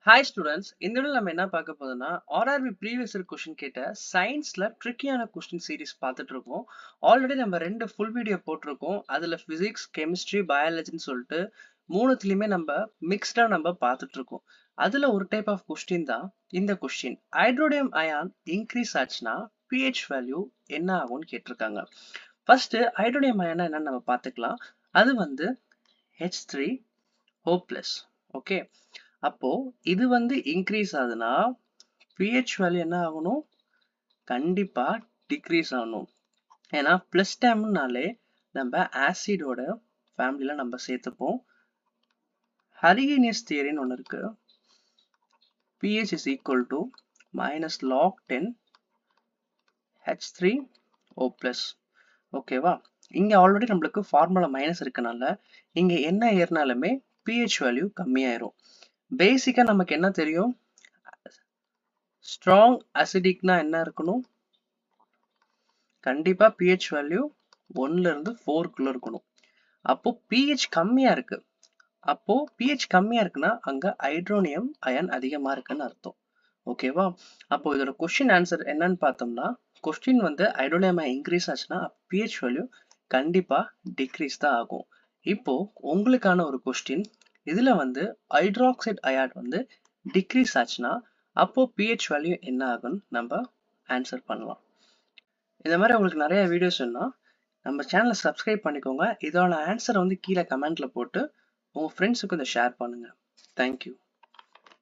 Hi students, இந்த வீடியோல நம்ம என்ன பார்க்க போறோம்னா ஆர்ஆர்பி ப்ரீவியஸ் இயர் கொஸ்டின் கேட்ட சயின்ஸ்ல ட்ரிக்கியான கொஸ்டின் சீரிஸ் பார்த்துட்டு இருக்கோம். ஆல்ரெடி நம்ம 2 ஃபுல் வீடியோ போட்டிருக்கோம். அதுல பிசிக்ஸ், கெமிஸ்ட்ரி, பயாலஜின்னு சொல்லிட்டு மூணுத்துலயுமே நம்ம மிக்ஸ்டா நம்ம பார்த்துட்டு இருக்கோம். அதுல ஒரு டைப் ஆஃப் கொஸ்டின் தான் இந்த கொஸ்டின். ஹைட்ரோடியம் அயான் இன்க்ரீஸ் ஆச்சுன்னா pH வேல்யூ என்ன ஆகும்னு கேட்டிருக்காங்க. ஃபர்ஸ்ட் ஹைட்ரோடியம் அயான் என்னன்னு நம்ம பார்த்துக்கலாம். அது வந்து H3O+. ஓகே, அப்போ இது வந்து இன்க்ரீஸ் ஆகுதுன்னா pH வேல்யூ என்ன ஆகணும்? கண்டிப்பா டிக்ரீஸ் ஆகணும். ஏன்னா பிளஸ் டேர்ம்னாலே நம்ம ஆசிடோட ஃபேமிலியில நம்ம சேர்த்துப்போம். ஹரிகேனியஸ் தியரின்னு ஒன்று இருக்கு. pH is equal to minus log 10 H3O+. ஓகேவா? இங்க ஆல்ரெடி நம்மளுக்கு ஃபார்முலா மைனஸ் இருக்கனால இங்க என்ன ஏறினாலுமே pH வேல்யூ கம்மியாயிரும். பேசிக்கா நமக்கு என்ன தெரியும்? ஸ்ட்ராங் அசிடிக்னா என்ன இருக்கணும்? கண்டிப்பா pH வேல்யூ 1ல இருந்து 4க்குள்ள இருக்கணும். அப்போ pH கம்மியா இருக்கு. அப்போ pH கம்மியா இருக்குன்னா அங்க ஹைட்ரோனியம் அயன் அதிகமா இருக்குன்னு அர்த்தம். ஓகேவா? அப்போ இதோட கொஸ்டின் ஆன்சர் என்னன்னு பார்த்தோம்னா, கொஸ்டின் வந்து ஹைட்ரோனியம் அயன் இன்க்ரீஸ் ஆச்சுன்னா pH வேல்யூ கண்டிப்பா டிக்ரீஸ் தான் ஆகும். இப்போ உங்களுக்கான ஒரு கொஸ்டின், இதுல வந்து ஹைட்ராக்சைடு அயான் வந்து டிக்ரீஸ் ஆச்சுன்னா அப்போ pH வேல்யூ என்ன ஆகும்னு நம்ம ஆன்சர் பண்ணலாம். இந்த மாதிரி உங்களுக்கு நிறைய வீடியோஸ் வேணும்னா நம்ம சேனலை சப்ஸ்கிரைப் பண்ணிக்கோங்க. இதோட ஆன்சரை வந்து கீழே கமெண்ட்ல போட்டு உங்க ஃப்ரெண்ட்ஸுக்கு இதை ஷேர் பண்ணுங்க. தேங்க்யூ.